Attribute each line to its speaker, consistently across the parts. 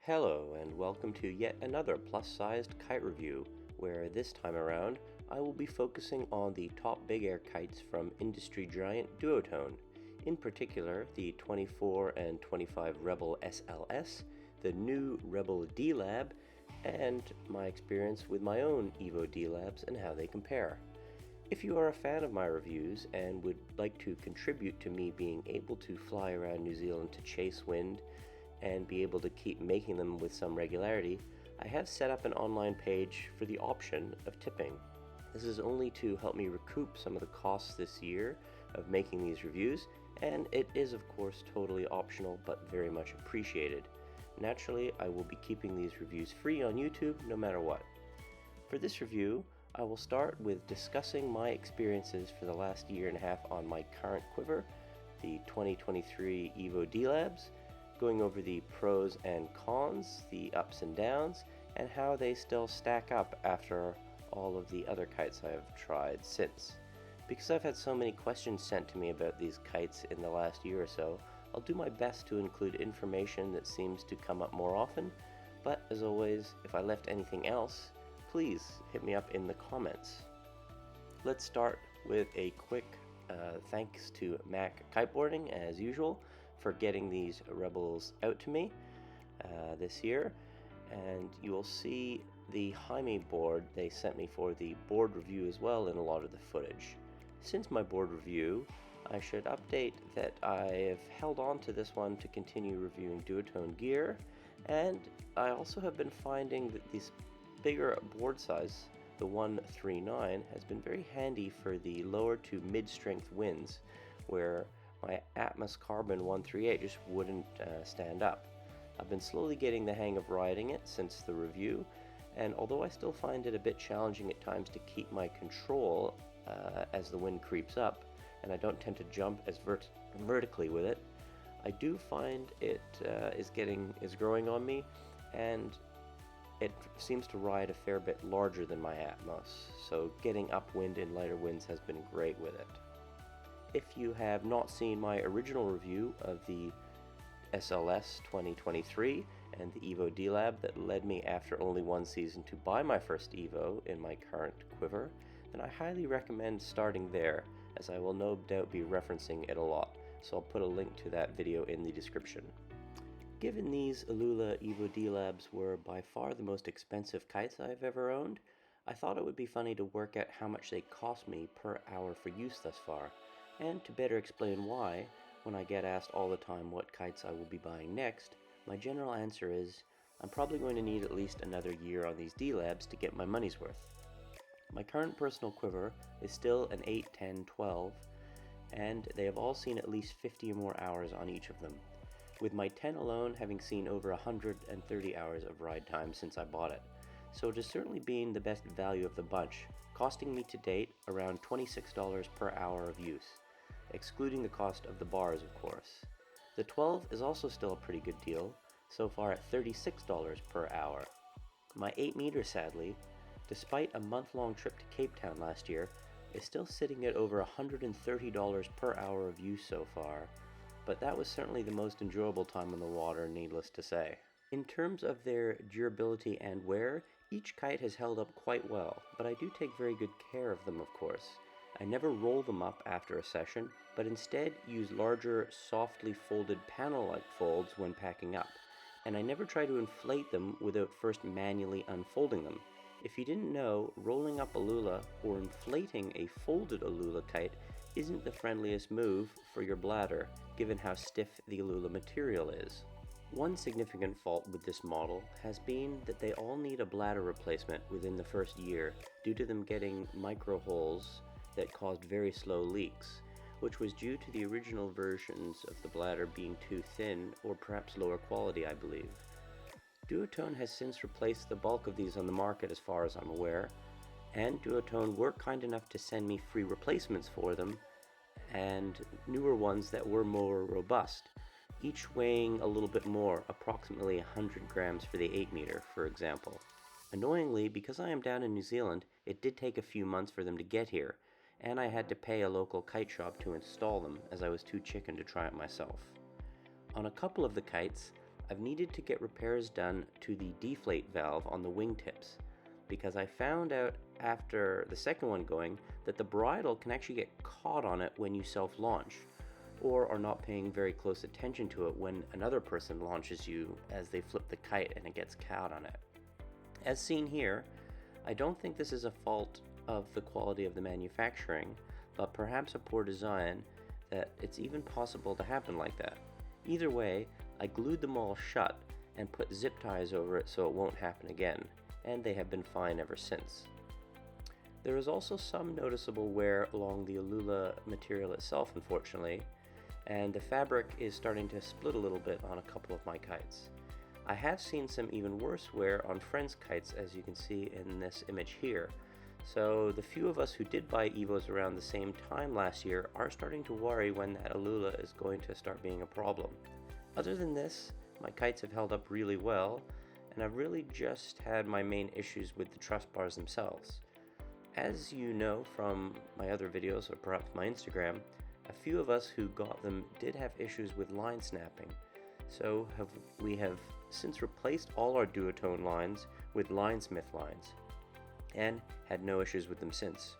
Speaker 1: Hello and welcome to yet another plus-sized kite review, where this time around I will be focusing on the top big air kites from industry giant Duotone, in particular the 24 and 25 Rebel SLS, the new Rebel D Lab, and my experience with my own Evo D Labs and how they compare. If you are a fan of my reviews and would like to contribute to me being able to fly around New Zealand to chase wind and be able to keep making them with some regularity, I have set up an online page for the option of tipping. This is only to help me recoup some of the costs this year of making these reviews, and it is of course totally optional but very much appreciated. Naturally, I will be keeping these reviews free on YouTube no matter what. For this review, I will start with discussing my experiences for the last year and a half on my current quiver, the 2023 Evo D Labs, going over the pros and cons, the ups and downs, and how they still stack up after all of the other kites I have tried since. Because I've had so many questions sent to me about these kites in the last year or so, I'll do my best to include information that seems to come up more often, but as always, if I left anything else, please hit me up in the comments. Let's start with a quick thanks to Mac Kiteboarding, as usual, for getting these Rebels out to me this year. And you will see the Jaime board they sent me for the board review as well in a lot of the footage. Since my board review, I should update that I have held on to this one to continue reviewing Duotone gear, and I also have been finding that this bigger board size, the 139, has been very handy for the lower to mid-strength winds, where my Atmos Carbon 138 just wouldn't stand up. I've been slowly getting the hang of riding it since the review, and although I still find it a bit challenging at times to keep my control as the wind creeps up, and I don't tend to jump as vertically with it, I do find it is growing on me, and it seems to ride a fair bit larger than my Atmos, so getting upwind in lighter winds has been great with it. If you have not seen my original review of the SLS 2023 and the Evo D Lab that led me after only one season to buy my first Evo in my current quiver, then I highly recommend starting there, as I will no doubt be referencing it a lot, so I'll put a link to that video in the description. Given these Alula Evo D Labs were by far the most expensive kites I've ever owned, I thought it would be funny to work out how much they cost me per hour for use thus far, and to better explain why, when I get asked all the time what kites I will be buying next, my general answer is, I'm probably going to need at least another year on these D Labs to get my money's worth. My current personal quiver is still an 8, 10, 12, and they have all seen at least 50 or more hours on each of them, with my 10 alone having seen over 130 hours of ride time since I bought it, so it has certainly been the best value of the bunch, costing me to date around $26 per hour of use, excluding the cost of the bars of course. The 12 is also still a pretty good deal, so far at $36 per hour. My 8 meter, sadly, despite a month-long trip to Cape Town last year, is still sitting at over $130 per hour of use so far, but that was certainly the most enjoyable time on the water, needless to say. In terms of their durability and wear, each kite has held up quite well, but I do take very good care of them of course. I never roll them up after a session, but instead use larger, softly folded panel-like folds when packing up, and I never try to inflate them without first manually unfolding them. If you didn't know, rolling up Alula or inflating a folded Alula kite isn't the friendliest move for your bladder, given how stiff the Alula material is. One significant fault with this model has been that they all need a bladder replacement within the first year due to them getting micro holes that caused very slow leaks, which was due to the original versions of the bladder being too thin or perhaps lower quality, I believe. Duotone has since replaced the bulk of these on the market as far as I'm aware, and Duotone were kind enough to send me free replacements for them and newer ones that were more robust, each weighing a little bit more, approximately 100 grams for the 8 meter, for example. Annoyingly, because I am down in New Zealand, it did take a few months for them to get here, and I had to pay a local kite shop to install them as I was too chicken to try it myself. On a couple of the kites, I've needed to get repairs done to the deflate valve on the wingtips, because I found out after the second one going that the bridle can actually get caught on it when you self-launch, or are not paying very close attention to it when another person launches you as they flip the kite and it gets caught on it. As seen here, I don't think this is a fault of the quality of the manufacturing, but perhaps a poor design that it's even possible to happen like that. Either way, I glued them all shut and put zip ties over it so it won't happen again, and they have been fine ever since. There is also some noticeable wear along the Alula material itself, unfortunately, and the fabric is starting to split a little bit on a couple of my kites. I have seen some even worse wear on friends' kites, as you can see in this image here. So the few of us who did buy Evos around the same time last year are starting to worry when that Alula is going to start being a problem. Other than this, my kites have held up really well, and I've really just had my main issues with the truss bars themselves. As you know from my other videos, or perhaps my Instagram, a few of us who got them did have issues with line snapping. So we have since replaced all our Duotone lines with Linesmith lines, and had no issues with them since.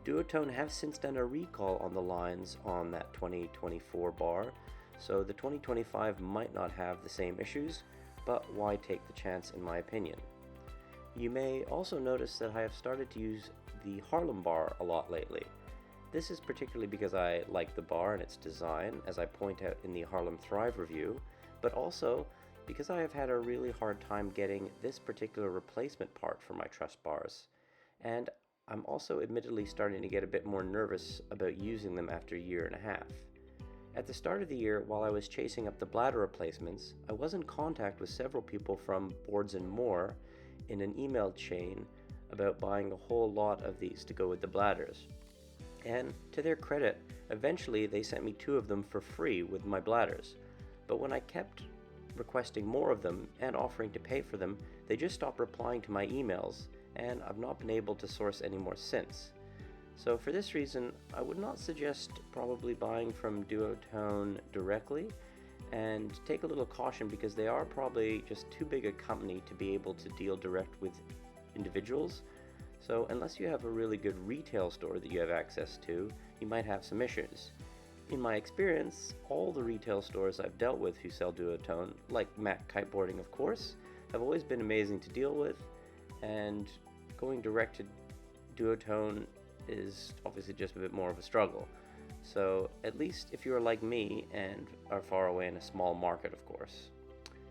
Speaker 1: Duotone have since done a recall on the lines on that 2024 bar, so the 2025 might not have the same issues, but why take the chance in my opinion. You may also notice that I have started to use the Harlem bar a lot lately. This is particularly because I like the bar and its design, as I point out in the Harlem Thrive review, but also because I have had a really hard time getting this particular replacement part for my truss bars, and I'm also admittedly starting to get a bit more nervous about using them after a year and a half. At the start of the year, while I was chasing up the bladder replacements, I was in contact with several people from Boards and More in an email chain about buying a whole lot of these to go with the bladders. And to their credit, eventually they sent me 2 of them for free with my bladders. But when I kept requesting more of them and offering to pay for them, they just stopped replying to my emails, and I've not been able to source any more since. So for this reason, I would not suggest probably buying from Duotone directly, and take a little caution because they are probably just too big a company to be able to deal direct with individuals. So unless you have a really good retail store that you have access to, you might have some issues. In my experience, all the retail stores I've dealt with who sell Duotone, like Mac Kiteboarding of course, have always been amazing to deal with, and going direct to Duotone is obviously just a bit more of a struggle. So at least if you're like me and are far away in a small market, of course.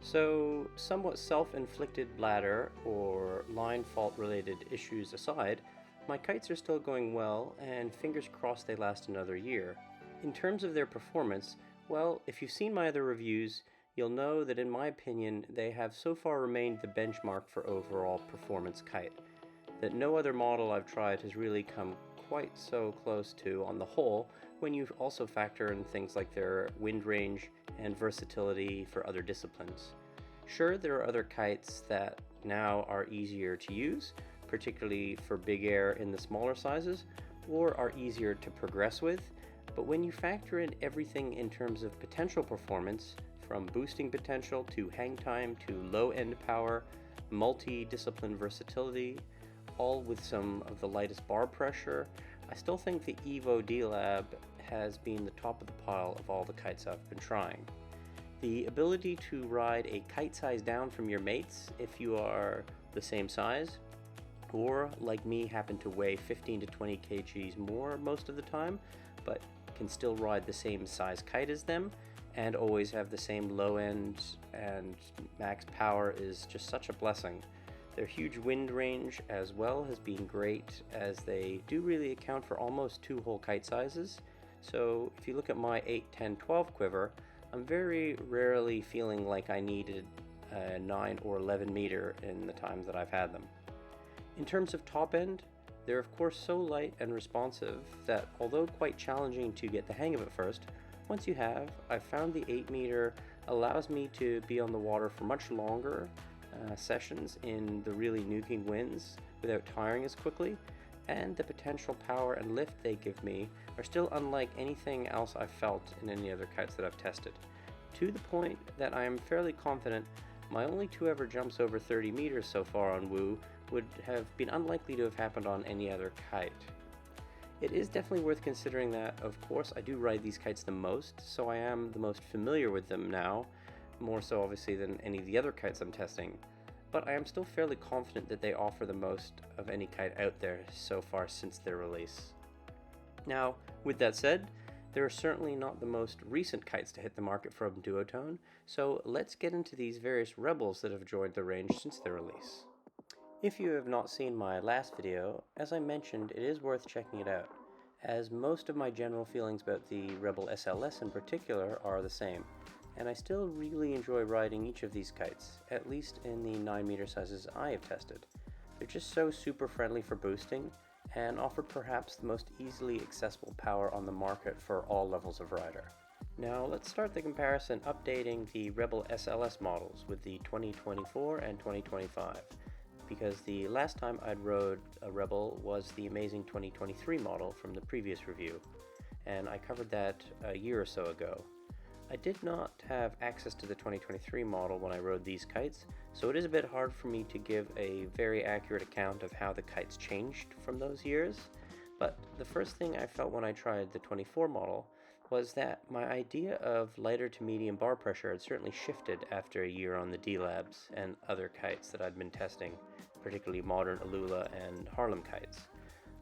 Speaker 1: So somewhat self-inflicted bladder or line fault related issues aside, my kites are still going well, and fingers crossed they last another year. In terms of their performance, well, if you've seen my other reviews, you'll know that in my opinion they have so far remained the benchmark for overall performance kite, that no other model I've tried has really come quite so close to on the whole when you also factor in things like their wind range and versatility for other disciplines. Sure, there are other kites that now are easier to use, particularly for big air in the smaller sizes, or are easier to progress with, but when you factor in everything in terms of potential performance, from boosting potential to hang time to low end power, multi-discipline versatility, all with some of the lightest bar pressure, I still think the Evo D Lab has been the top of the pile of all the kites I've been trying. The ability to ride a kite size down from your mates if you are the same size, or like me happen to weigh 15 to 20 kgs more most of the time, but can still ride the same size kite as them and always have the same low end and max power is just such a blessing. Their huge wind range as well has been great, as they do really account for almost 2 whole kite sizes. So if you look at my 8, 10, 12 quiver, I'm very rarely feeling like I needed a 9 or 11 meter in the times that I've had them. In terms of top end, they're of course so light and responsive that although quite challenging to get the hang of at first, once you have, I've found the 8 meter allows me to be on the water for much longer sessions in the really nuking winds without tiring as quickly, and the potential power and lift they give me are still unlike anything else I've felt in any other kites that I've tested. to the point that I am fairly confident my only 2 ever jumps over 30 meters so far on Woo would have been unlikely to have happened on any other kite. It is definitely worth considering that, of course, I do ride these kites the most, so I am the most familiar with them now, more so obviously than any of the other kites I'm testing, but I am still fairly confident that they offer the most of any kite out there so far since their release. Now, with that said, they are certainly not the most recent kites to hit the market from Duotone, so let's get into these various rebels that have joined the range since their release. If you have not seen my last video, as I mentioned, it is worth checking it out, as most of my general feelings about the Rebel SLS in particular are the same, and I still really enjoy riding each of these kites, at least in the 9-meter sizes I have tested. They're just so super friendly for boosting, and offer perhaps the most easily accessible power on the market for all levels of rider. Now let's start the comparison updating the Rebel SLS models with the 2024 and 2025. Because the last time I'd rode a Rebel was the amazing 2023 model from the previous review, and I covered that a year or so ago. I did not have access to the 2023 model when I rode these kites, so it is a bit hard for me to give a very accurate account of how the kites changed from those years, but the first thing I felt when I tried the 24 model was that my idea of lighter to medium bar pressure had certainly shifted after a year on the D-Labs and other kites that I'd been testing, particularly modern Alula and Harlem kites.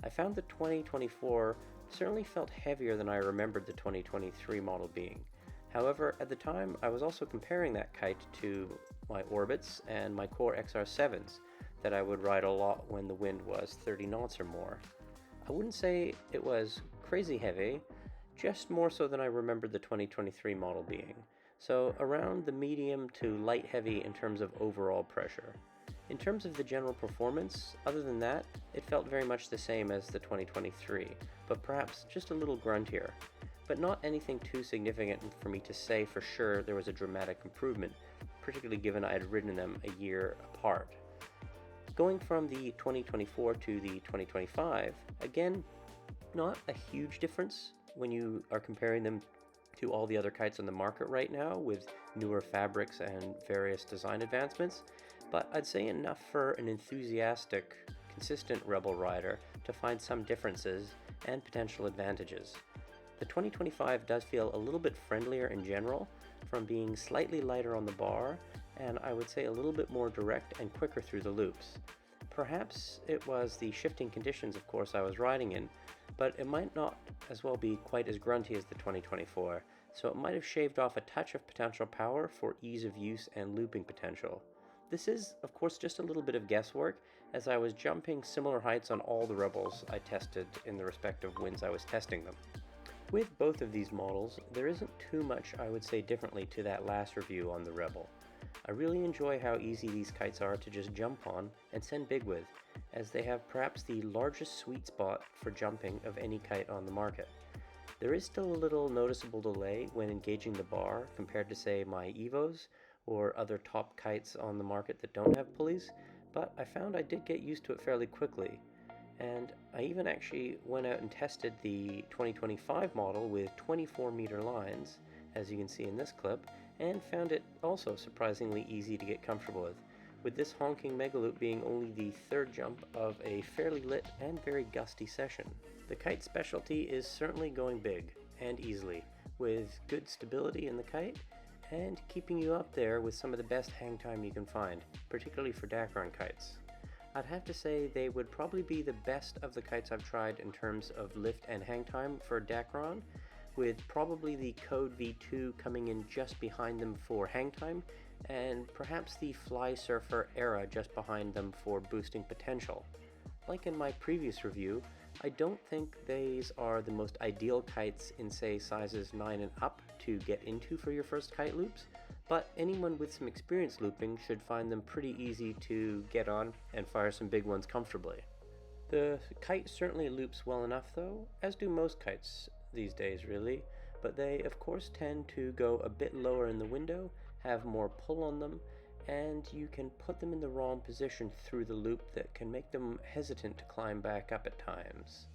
Speaker 1: I found the 2024 certainly felt heavier than I remembered the 2023 model being. However, at the time I was also comparing that kite to my Orbits and my Core XR7s that I would ride a lot when the wind was 30 knots or more. I wouldn't say it was crazy heavy, just more so than I remembered the 2023 model being, so around the medium to light heavy in terms of overall pressure. In terms of the general performance, other than that, it felt very much the same as the 2023, but perhaps just a little gruntier, but not anything too significant for me to say for sure there was a dramatic improvement, particularly given I had ridden them a year apart. Going from the 2024 to the 2025, again, not a huge difference when you are comparing them to all the other kites on the market right now with newer fabrics and various design advancements, but I'd say enough for an enthusiastic, consistent Rebel rider to find some differences and potential advantages. The 2025 does feel a little bit friendlier in general, from being slightly lighter on the bar, and I would say a little bit more direct and quicker through the loops. Perhaps it was the shifting conditions, of course, I was riding in, but it might not as well be quite as grunty as the 2024, so it might have shaved off a touch of potential power for ease of use and looping potential. This is, of course, just a little bit of guesswork, as I was jumping similar heights on all the Rebels I tested in the respective winds I was testing them. With both of these models, there isn't too much I would say differently to that last review on the Rebel. I really enjoy how easy these kites are to just jump on and send big with, as they have perhaps the largest sweet spot for jumping of any kite on the market. There is still a little noticeable delay when engaging the bar compared to say my Evos or other top kites on the market that don't have pulleys, but I found I did get used to it fairly quickly. And I even actually went out and tested the 2025 model with 24-meter lines, as you can see in this clip, and found it also surprisingly easy to get comfortable with this honking megaloop being only the third jump of a fairly lit and very gusty session. The kite specialty is certainly going big and easily, with good stability in the kite and keeping you up there with some of the best hang time you can find, particularly for Dacron kites. I'd have to say they would probably be the best of the kites I've tried in terms of lift and hang time for Dacron, with probably the Code V2 coming in just behind them for hang time, and perhaps the Fly Surfer Era just behind them for boosting potential. Like in my previous review, I don't think these are the most ideal kites in say sizes 9 and up to get into for your first kite loops, but anyone with some experience looping should find them pretty easy to get on and fire some big ones comfortably. The kite certainly loops well enough though, as do most kites these days really, but they of course tend to go a bit lower in the window, have more pull on them, and you can put them in the wrong position through the loop that can make them hesitant to climb back up at times.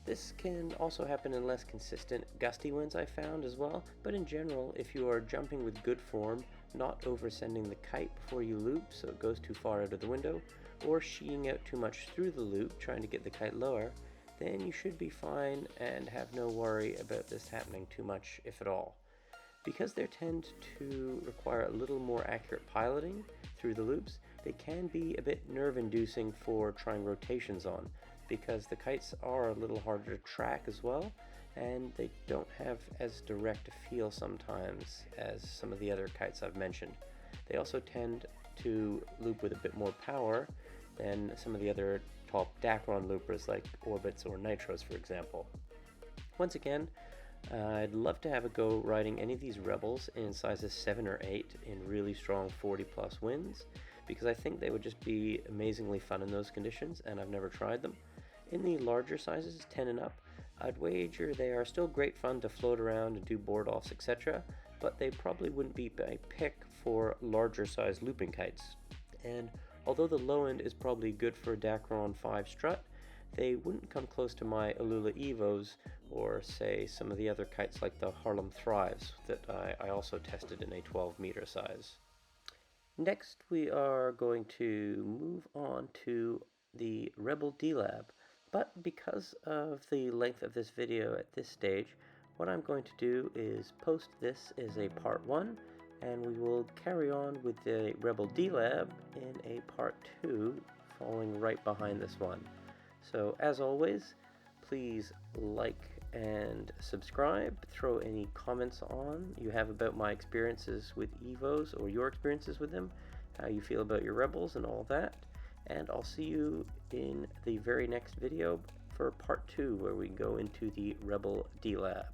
Speaker 1: This can also happen in less consistent gusty winds I found as well, but in general, if you are jumping with good form, not oversending the kite before you loop so it goes too far out of the window, or sheeing out too much through the loop trying to get the kite lower, then you should be fine and have no worry about this happening too much, if at all. Because they tend to require a little more accurate piloting through the loops, they can be a bit nerve-inducing for trying rotations on, because the kites are a little harder to track as well, and they don't have as direct a feel sometimes as some of the other kites I've mentioned. They also tend to loop with a bit more power than some of the other top Dacron loopers like Orbits or Nitros, for example. Once again, I'd love to have a go riding any of these Rebels in sizes 7 or 8 in really strong 40 plus winds, because I think they would just be amazingly fun in those conditions, and I've never tried them. In the larger sizes, 10 and up, I'd wager they are still great fun to float around and do board offs, etc., but they probably wouldn't be my pick for larger size looping kites. And although the low end is probably good for a Dacron 5 strut, they wouldn't come close to my Alula Evos or say some of the other kites like the Harlem Thrives that I also tested in a 12 meter size. Next we are going to move on to the Rebel D-Lab, but because of the length of this video at this stage, what I'm going to do is post this as a part 1, and we will carry on with the Rebel D-Lab in a part 2 following right behind this one. So as always, please like and subscribe, throw any comments on you have about my experiences with Evos or your experiences with them, how you feel about your Rebels and all that, and I'll see you in the very next video for part 2 where we go into the Rebel D-Lab.